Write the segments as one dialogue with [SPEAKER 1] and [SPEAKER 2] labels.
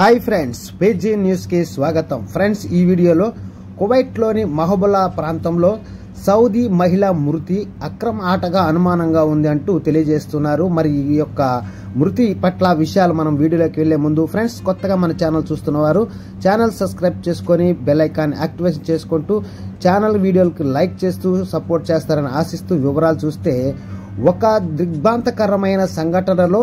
[SPEAKER 1] Hi friends पेजी news की स्वागतम। फ्रेंड्स ఈ వీడియోలో కువైట్లోని మహబులా ప్రాంతంలో సౌదీ మహిళ మృతి అక్రమ ఆటగా అనుమానంగా ఉంది అంటూ తెలియజేస్తున్నారు। మరి ఈ యొక్క మృతి పట్ల విషయాలు మనం వీడియోలోకి వెళ్లే ముందు ఫ్రెండ్స్ కొత్తగా మన ఛానల్ చూస్తున్నవారు ఛానల్ సబ్స్క్రైబ్ చేసుకొని బెల్ ఐకాన్ యాక్టివేషన్ చేసుకుంటూ ఛానల్ వీడియోలకు లైక్ చేస్తూ సపోర్ట్ చేస్తారని ఆశిస్తూ వివరాలు చూస్తే ఒక దిగ్భ్రాంతకరమైన సంఘటనలో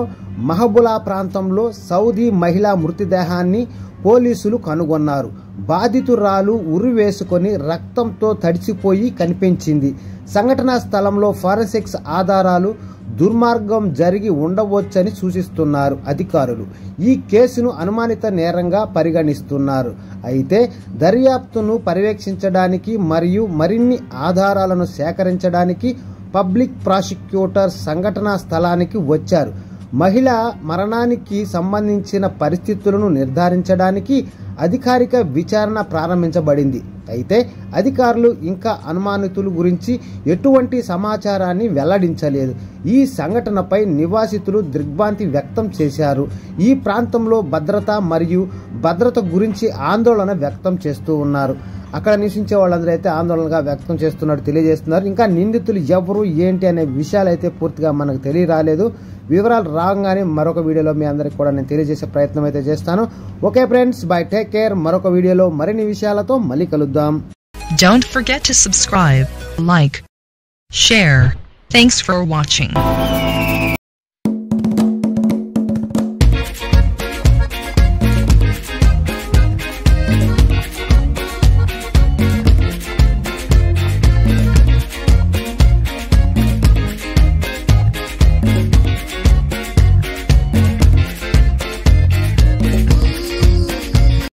[SPEAKER 1] మహబులా ప్రాంతంలో సౌదీ మహిళా మృతదేహాన్ని పోలీసులు కనుగొన్నారు। బాధితురాలు ఉరివేసుకొని రక్తంతో తడిసిపోయి కనిపించింది। సంఘటనా స్థలంలో ఫోరెన్సిక్స్ ఆధారాలు దుర్మార్గం జరిగి ఉండవచ్చని సూచిస్తున్నారు అధికారులు। ఈ కేసును అనుమానిత నేరంగా పరిగణిస్తున్నారు। అయితే దర్యాప్తును పర్యవేక్షించడానికి మరియు మరిన్ని ఆధారాలను సేకరించడానికి పబ్లిక్ ప్రాసిక్యూటర్ సంఘటనా స్థలానికి వచ్చారు। మహిళ మరణానికి సంబంధించిన పరిస్థితులను నిర్ధారించడానికి అధికారిక విచారణ ప్రారంభించబడింది। అయితే అధికారులు ఇంకా అనుమానితుల గురించి ఎటువంటి సమాచారాన్ని వెల్లడించలేదు। ఈ సంఘటనపై నివాసితులు దిగ్భ్రాంతి వ్యక్తం చేశారు। ఈ ప్రాంతంలో భద్రత గురించి ఆందోళన వ్యక్తం చేస్తూ ఉన్నారు। అక్కడ నివసించే వాళ్ళందరూ అయితే ఆందోళనగా వ్యక్తం చేస్తున్నట్టు తెలియజేస్తున్నారు। ఇంకా నిందితులు ఎవరు ఏంటి అనే విషయాలు అయితే పూర్తిగా మనకు తెలియరాలేదు। వివరాలు రాగానే మరొక వీడియోలో మీ అందరికి కూడా నేను తెలియజేసే ప్రయత్నం అయితే చేస్తాను। Okay friends, by, take care. మరొక వీడియోలో మరిన్ని విషయాలతో మళ్ళీ కలుద్దాం।
[SPEAKER 2] Don't forget to subscribe, like, share. Thanks for watching.